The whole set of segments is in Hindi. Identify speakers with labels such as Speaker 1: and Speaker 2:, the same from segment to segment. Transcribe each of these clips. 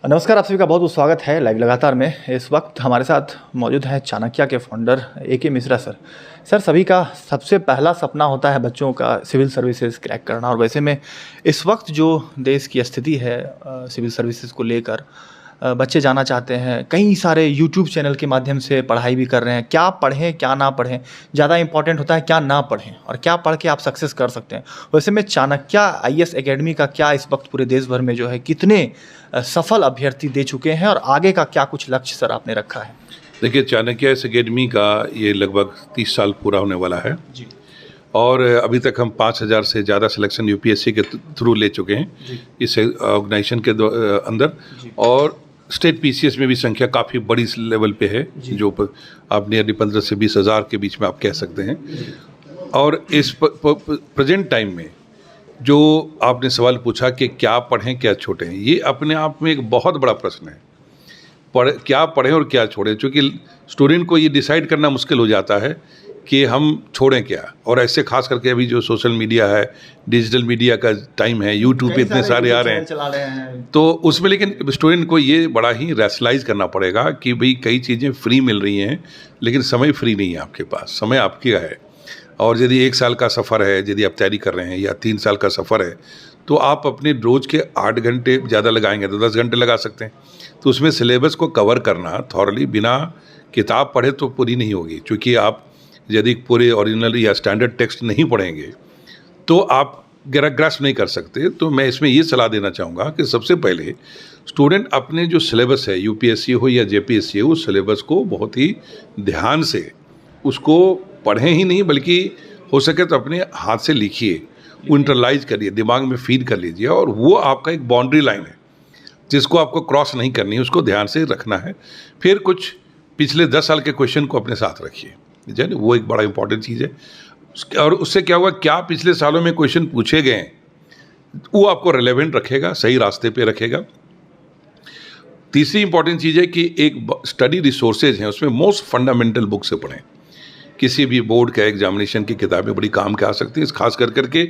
Speaker 1: नमस्कार, आप सभी का बहुत बहुत स्वागत है लाइव लगातार में। इस वक्त हमारे साथ मौजूद हैं चाणक्य के founder AK Mishra sir. Sir, सभी का सबसे पहला सपना होता है बच्चों का सिविल सर्विसेज क्रैक करना, और वैसे में इस वक्त जो देश की स्थिति है सिविल सर्विसेज को लेकर, बच्चे जाना चाहते हैं, कई सारे यूट्यूब चैनल के माध्यम से पढ़ाई भी कर रहे हैं। क्या पढ़ें क्या ना पढ़ें, ज़्यादा इंपॉर्टेंट होता है क्या ना पढ़ें और क्या पढ़ के आप सक्सेस कर सकते हैं। वैसे में चाणक्य IAS एकेडमी का क्या इस वक्त पूरे देश भर में जो है कितने सफल अभ्यर्थी दे चुके हैं, और आगे का क्या कुछ लक्ष्य सर आपने रखा है?
Speaker 2: देखिए, चाणक्य इस एकेडमी का ये लगभग 30 साल पूरा होने वाला है
Speaker 1: जी।
Speaker 2: और अभी तक हम 5,000 से ज़्यादा सिलेक्शन UPSC के थ्रू ले चुके हैं इस ऑर्गेनाइजेशन के अंदर। और स्टेट PCS में भी संख्या काफ़ी बड़ी लेवल पे है, जो आप नियरली 15 से 20 हज़ार के बीच में आप कह सकते हैं। और इस प्रेजेंट टाइम में जो आपने सवाल पूछा कि क्या पढ़ें क्या छोड़ें, ये अपने आप में एक बहुत बड़ा प्रश्न है। क्या पढ़ें और क्या छोड़ें, क्योंकि स्टूडेंट को ये डिसाइड करना मुश्किल हो जाता है कि हम छोड़ें क्या। और ऐसे खास करके अभी जो सोशल मीडिया है, डिजिटल मीडिया का टाइम है, यूट्यूब पे इतने सारे आ रहे हैं, तो उसमें लेकिन स्टूडेंट को ये बड़ा ही रैशनलाइज करना पड़ेगा कि भाई कई चीज़ें फ्री मिल रही हैं, लेकिन समय फ्री नहीं है आपके पास, समय आपका है। और यदि 1 साल का सफ़र है, यदि आप तैयारी कर रहे हैं, या 3 साल का सफ़र है, तो आप अपने रोज़ के 8 घंटे ज़्यादा लगाएंगे तो 10 घंटे लगा सकते हैं। तो उसमें सिलेबस को कवर करना थॉरली बिना किताब पढ़े तो पूरी नहीं होगी, क्योंकि आप यदि पूरे ओरिजिनल या स्टैंडर्ड टेक्स्ट नहीं पढ़ेंगे तो आप ग्रास्प नहीं कर सकते। तो मैं इसमें ये सलाह देना चाहूँगा कि सबसे पहले स्टूडेंट अपने जो सिलेबस है, UPSC हो या JPSC हो, उस सिलेबस को बहुत ही ध्यान से उसको पढ़ें ही नहीं, बल्कि हो सके तो अपने हाथ से लिखिए, इंटरलाइज करिए, दिमाग में फीड कर लीजिए। और वो आपका एक बाउंड्री लाइन है जिसको आपको क्रॉस नहीं करनी है, उसको ध्यान से रखना है। फिर कुछ पिछले 10 साल के क्वेश्चन को अपने साथ रखिए, जानिए वो एक बड़ा इंपॉर्टेंट चीज़ है। और उससे क्या हुआ, क्या पिछले सालों में क्वेश्चन पूछे गए वो आपको रिलेवेंट रखेगा, सही रास्ते पे रखेगा। तीसरी इंपॉर्टेंट चीज़ है कि एक स्टडी रिसोर्सेज हैं, उसमें मोस्ट फंडामेंटल बुक से पढ़ें। किसी भी बोर्ड का एग्जामिनेशन की किताबें बड़ी काम के आ सकती हैं, खास करके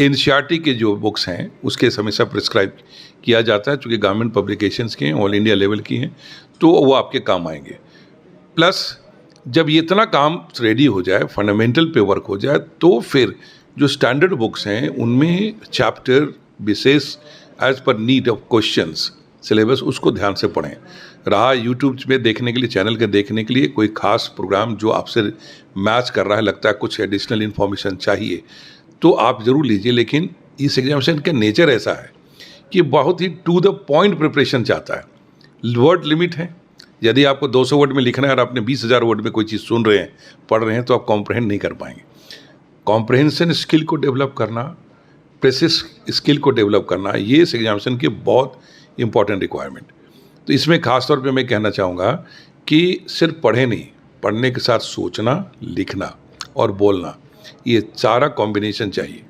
Speaker 2: NCERT के जो बुक्स हैं उसके हमेशा प्रिस्क्राइब किया जाता है, चूँकि गवर्नमेंट पब्लिकेशंस के हैं, ऑल इंडिया लेवल की हैं, तो वो आपके काम आएंगे। प्लस जब ये इतना काम रेडी हो जाए, फंडामेंटल पे वर्क हो जाए, तो फिर जो स्टैंडर्ड बुक्स हैं उनमें चैप्टर विशेष as per need of questions syllabus, उसको ध्यान से पढ़ें। रहा यूट्यूब में देखने के लिए, चैनल के देखने के लिए कोई खास प्रोग्राम जो आपसे मैच कर रहा है, लगता है कुछ एडिशनल इन्फॉर्मेशन चाहिए, तो आप ज़रूर लीजिए। लेकिन इस एग्जामिनेशन का नेचर ऐसा है कि बहुत ही टू द पॉइंट प्रिपरेशन चाहता है। वर्ड लिमिट है, यदि आपको 200 वर्ड में लिखना है और आपने 20,000 वर्ड में कोई चीज़ सुन रहे हैं, पढ़ रहे हैं, तो आप कॉम्प्रहेंड नहीं कर पाएंगे। कॉम्प्रहेंशन स्किल को डेवलप करना, प्रेसिस स्किल को डेवलप करना, ये इस एग्जामिनेशन की बहुत इंपॉर्टेंट रिक्वायरमेंट। तो इसमें ख़ास तौर पे मैं कहना चाहूँगा कि सिर्फ पढ़े नहीं, पढ़ने के साथ सोचना, लिखना और बोलना, ये सारा कॉम्बिनेशन चाहिए।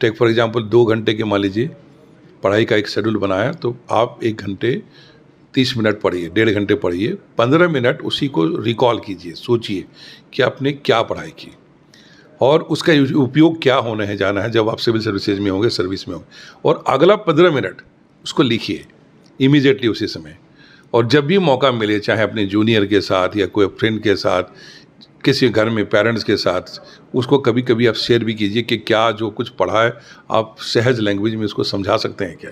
Speaker 2: टेक फॉर एग्जांपल 2 घंटे के मान लीजिए पढ़ाई का एक शेड्यूल बनाया, तो आप 1 घंटे 30 मिनट पढ़िए, 1.5 घंटे पढ़िए, 15 मिनट उसी को रिकॉल कीजिए, सोचिए कि आपने क्या पढ़ाई की और उसका उपयोग क्या होने है जाना है जब आप सिविल सर्विसेज में होंगे, सर्विस में होंगे। और अगला 15 मिनट उसको लिखिए इमीडिएटली उसी समय। और जब भी मौका मिले, चाहे अपने जूनियर के साथ या कोई फ्रेंड के साथ, किसी घर में पेरेंट्स के साथ, उसको कभी कभी आप शेयर भी कीजिए कि क्या जो कुछ पढ़ा है आप सहज लैंग्वेज में उसको समझा सकते हैं क्या।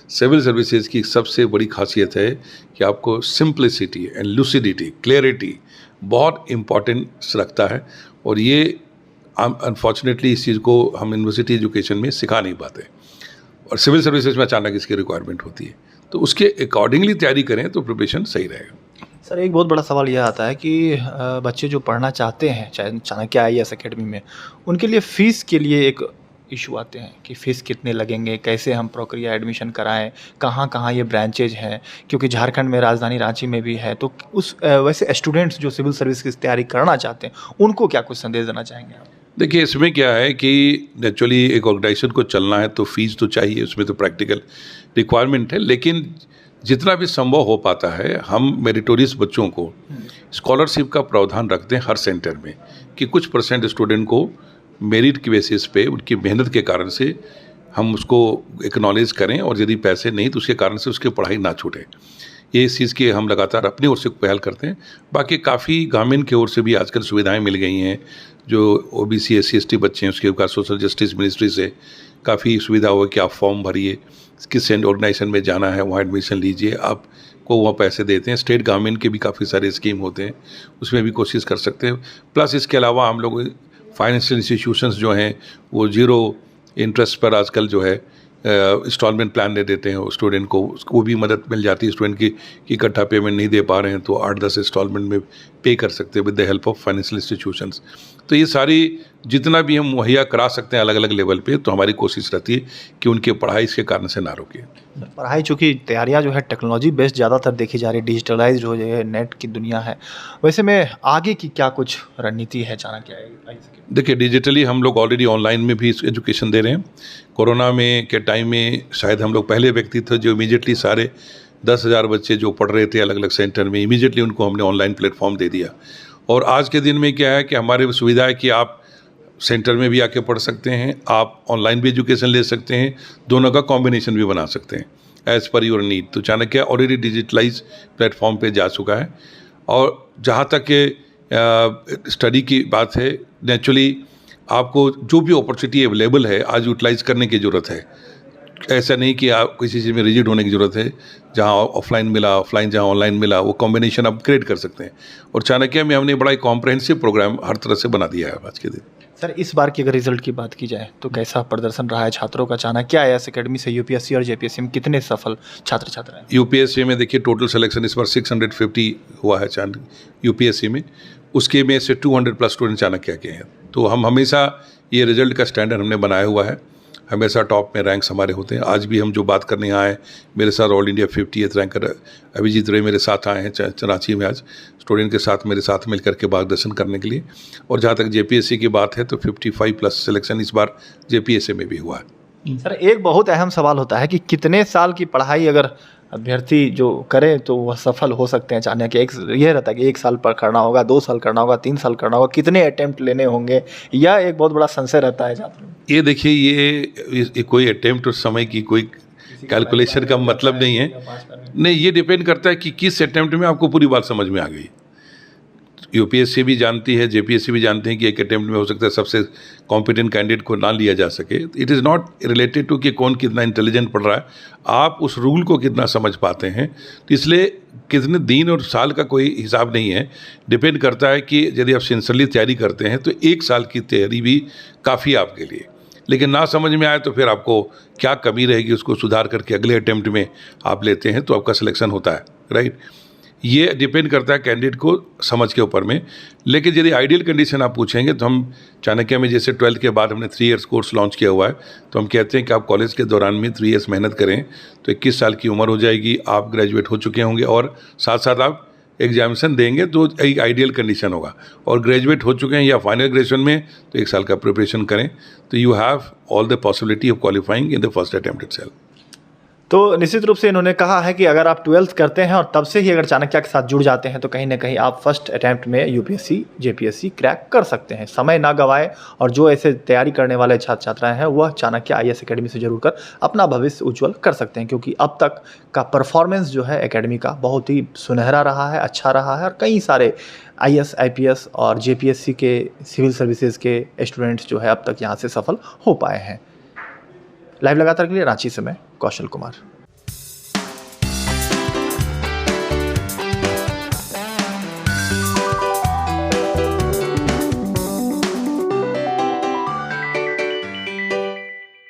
Speaker 2: सिविल सर्विसेज की सबसे बड़ी खासियत है कि आपको सिंप्लिसिटी एंड लूसिडिटी, क्लियरिटी बहुत इम्पॉर्टेंस रखता है, और ये अनफॉर्चुनेटली इस चीज़ को हम यूनिवर्सिटी एजुकेशन में सिखा नहीं पाते, और सिविल सर्विसेज में अचानक इसकी रिक्वायरमेंट होती है। तो उसके अकॉर्डिंगली तैयारी करें तो प्रिपरेशन सही रहेगा।
Speaker 1: सर, एक बहुत बड़ा सवाल यह आता है कि बच्चे जो पढ़ना चाहते हैं चाणक्य IAS एकेडमी में, उनके लिए फ़ीस के लिए एक इशू आते हैं कि फ़ीस कितने लगेंगे, कैसे हम प्रक्रिया एडमिशन कराएं, कहाँ कहाँ ये ब्रांचेज हैं, क्योंकि झारखंड में राजधानी रांची में भी है। तो उस वैसे स्टूडेंट्स जो सिविल सर्विस की तैयारी करना चाहते हैं, उनको क्या कुछ संदेश देना चाहेंगे आप?
Speaker 2: देखिए, इसमें क्या है कि एक्चुअली एक ऑर्गेनाइजेशन को चलना है तो फीस तो चाहिए, उसमें तो प्रैक्टिकल रिक्वायरमेंट है। लेकिन जितना भी संभव हो पाता है, हम मेरिटोरियस बच्चों को स्कॉलरशिप का प्रावधान रखते हैं हर सेंटर में, कि कुछ % स्टूडेंट को मेरिट की बेसिस पे, उनकी मेहनत के कारण से हम उसको एक्नॉलेज करें और यदि पैसे नहीं तो उसके कारण से उसकी पढ़ाई ना छूटे। ये इस चीज़ की हम लगातार अपनी ओर से पहल करते हैं। बाकी काफ़ी गवर्नमेंट की ओर से भी आजकल सुविधाएं मिल गई हैं, जो OBC SC ST बच्चे हैं उसके पास सोशल जस्टिस मिनिस्ट्री से काफ़ी सुविधा हो कि आप फॉर्म भरिए, किस ऑर्गेनाइजेशन में जाना है वहाँ एडमिशन लीजिए, आपको वहाँ पैसे देते हैं। स्टेट गवर्नमेंट के भी काफ़ी सारे स्कीम होते हैं, उसमें भी कोशिश कर सकते हैं। प्लस इसके अलावा हम लोग फाइनेंशियल इंस्टीट्यूशंस जो हैं वो 0 इंटरेस्ट पर आजकल जो है इंस्टॉलमेंट प्लान दे देते हैं स्टूडेंट को, उसको भी मदद मिल जाती है स्टूडेंट की कि इकट्ठा पेमेंट नहीं दे पा रहे हैं तो 8-10 इंस्टॉलमेंट में पे कर सकते हैं with the help of financial institutions. तो ये सारी जितना भी हम मुहैया करा सकते हैं अलग अलग लेवल पे, तो हमारी कोशिश रहती है कि उनकी पढ़ाई इसके कारण से ना रोके।
Speaker 1: पढ़ाई चूँकि तैयारियाँ जो है टेक्नोलॉजी बेस्ड ज़्यादातर देखी जा रही है, डिजिटलाइज्ड हो जाए, नेट की दुनिया है, वैसे में आगे की क्या कुछ रणनीति है चाणक्य आई से?
Speaker 2: देखिए, डिजिटली हम लोग ऑलरेडी ऑनलाइन में भी एजुकेशन दे रहे हैं। कोरोना में के टाइम में शायद हम लोग पहले व्यक्ति थे जो इमीडिएटली सारे 10,000 बच्चे जो पढ़ रहे थे अलग अलग सेंटर में, इमीडिएटली उनको हमने ऑनलाइन प्लेटफॉर्म दे दिया। और आज के दिन में क्या है कि हमारे सुविधा है कि आप सेंटर में भी आके पढ़ सकते हैं, आप ऑनलाइन भी एजुकेशन ले सकते हैं, दोनों का कॉम्बिनेशन भी बना सकते हैं एज़ पर योर नीड। तो चाणक्य ऑलरेडी डिजिटलाइज प्लेटफॉर्म पे जा चुका है। और जहाँ तक स्टडी की बात है, नेचुरली आपको जो भी अपॉर्चुनिटी अवेलेबल है आज यूटिलाइज करने की ज़रूरत है। ऐसा नहीं कि आप किसी चीज़ में रिजिड होने की ज़रूरत है, जहाँ ऑफलाइन मिला ऑफलाइन, जहाँ ऑनलाइन मिला, वो कॉम्बिनेशन आप क्रिएट कर सकते हैं। और चाणक्य में हमने बड़ा एक कॉम्प्रहेंसिव प्रोग्राम हर तरह से बना दिया है आज के दिन।
Speaker 1: सर, इस बार की अगर रिजल्ट की बात की जाए तो कैसा प्रदर्शन रहा है छात्रों का? चाणक्य IAS एकेडमी से UPSC और JPSC में कितने सफल छात्र छात्रा हैं?
Speaker 2: UPSC में देखिए टोटल सिलेक्शन इस बार 650 हुआ है UPSC में, उसके में से 200+ स्टूडेंट चाणक्य के हैं। तो हम हमेशा ये रिजल्ट का स्टैंडर्ड हमने बनाया हुआ है, हमेशा टॉप में रैंक्स हमारे होते हैं। आज भी हम जो बात करने आए, मेरे साथ all India 50th ranker Abhijit रे मेरे साथ आए हैं रांची में, आज स्टूडेंट के साथ मेरे साथ मिल करके मार्गदर्शन करने के लिए। और जहाँ तक JPSC की बात है तो 55+ सिलेक्शन इस बार JPSC में भी हुआ है।
Speaker 1: सर, एक बहुत अहम सवाल होता है कि कितने साल की पढ़ाई अगर अभ्यर्थी जो करे तो वह सफल हो सकते हैं? चाणक्य एक ये रहता है कि 1 साल पर करना होगा, 2 साल करना होगा, 3 साल करना होगा, कितने अटेम्प्ट लेने होंगे, या एक बहुत बड़ा संशय रहता है छात्रों में?
Speaker 2: ये देखिए, ये कोई अटेम्प्ट और समय की कोई कैलकुलेशन का मतलब नहीं है। नहीं, ये डिपेंड करता है कि किस अटेम्प्ट में आपको पूरी बात समझ में आ गई। UPSC भी जानती है, JPSC भी जानते हैं कि एक अटेम्प्ट में हो सकता है सबसे कॉम्पिटेंट कैंडिडेट को ना लिया जा सके। It is not related to कि कौन कितना इंटेलिजेंट पढ़ रहा है, आप उस रूल को कितना समझ पाते हैं। तो इसलिए कितने दिन और साल का कोई हिसाब नहीं है, डिपेंड करता है कि यदि आप सिंसियरली तैयारी करते हैं तो 1 साल की तैयारी भी काफ़ी आपके लिए। लेकिन ना समझ में आए तो फिर आपको क्या कमी रहेगी उसको सुधार करके अगले अटेम्प्ट में आप लेते हैं तो आपका सिलेक्शन होता है, राइट। ये डिपेंड करता है कैंडिडेट को समझ के ऊपर में। लेकिन यदि आइडियल कंडीशन आप पूछेंगे तो हम चाणक्य में जैसे 12th के बाद हमने 3 years कोर्स लॉन्च किया हुआ है, तो हम कहते हैं कि आप कॉलेज के दौरान में 3 years मेहनत करें तो 21 साल की उम्र हो जाएगी, आप ग्रेजुएट हो चुके होंगे और साथ साथ आप एग्जामिनेशन देंगे तो एक आइडियल कंडीशन होगा। और ग्रेजुएट हो चुके हैं या फाइनल ग्रेजुएशन में तो 1 साल का प्रिपरेशन करें तो you have all the possibility of qualifying in the first attempt itself.
Speaker 1: तो निश्चित रूप से इन्होंने कहा है कि अगर आप 12th करते हैं और तब से ही अगर चाणक्य के साथ जुड़ जाते हैं तो कहीं ना कहीं आप फर्स्ट अटैम्प्ट में UPSC JPSC क्रैक कर सकते हैं। समय ना गवाएं और जो ऐसे तैयारी करने वाले छात्र छात्राएं हैं वह चाणक्य IAS एकेडमी से जुड़ कर अपना भविष्य उज्जवल कर सकते हैं, क्योंकि अब तक का परफॉर्मेंस जो है एकेडमी का बहुत ही सुनहरा रहा है, अच्छा रहा है और कई सारे IAS IPS और JPSC के सिविल सर्विसेज के स्टूडेंट्स जो है अब तक यहाँ से सफल हो पाए हैं। लाइव लगातार के लिए रांची से मैं कौशल कुमार।